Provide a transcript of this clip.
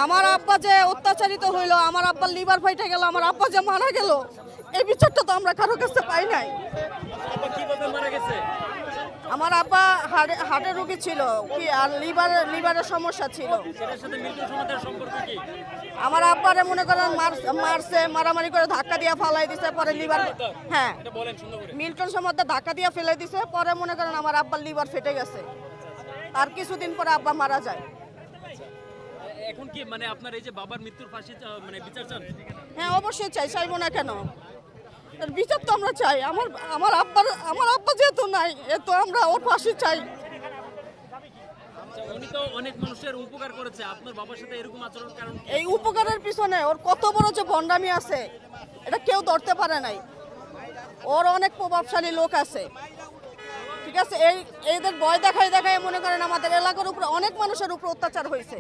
আমার আব্বা যে অত্যাচারিত হইলো, আমার আব্বার লিভার ফাইটে গেল, আমার আব্বা যে মারা গেল, এই বিচারটা তো আমরা কারো কাছে পাই নাই। আব্বা কিভাবে মারা গেছে? আমার আব্বা হার্টের রোগী ছিল কি, আর লিভারের সমস্যা ছিল। সেটার সাথে মিল্টন সমাজের সম্পর্ক কি? আমার আব্বারে মনে করেন মারছে, মারামারি করে ধাক্কা দিয়ে ফালাই দিছে, পরে লিভার, হ্যাঁ এটা বলেন সুন্দর করে। মিল্টন সম্বন্ধে ধাক্কা দিয়ে ফেলে দিছে, পরে মনে করেন আমার আব্বার লিভার ফেটে গেছে। আর কিছুদিন পরে আব্বা মারা যায়। এখন কি মানে আপনার এই যে বাবার মৃত্যুর ফাঁসি মানে বিচার চান? হ্যাঁ অবশ্যই চাই, চাইবো না কেন? এর বিচার তো আমরা চাই। আমার আব্বা যেহেতু নাই, এ তো আমরা ওর ফাঁসি চাই। উনি তো অনেক মানুষের উপকার করেছে, আপনার বাবার সাথে এরকম আচরণ কারণ কি? এই উপকারের পিছনে ওর কত বড় যে ভণ্ডামি আছে, এটা কেউ ধরতে পারে নাই। ওর অনেক প্রভাবশালী লোক আছে, ঠিক আছে? এদের ভয় দেখায় মনে করেন আমাদের এলাকার উপরে অনেক মানুষের উপর অত্যাচার হয়েছে।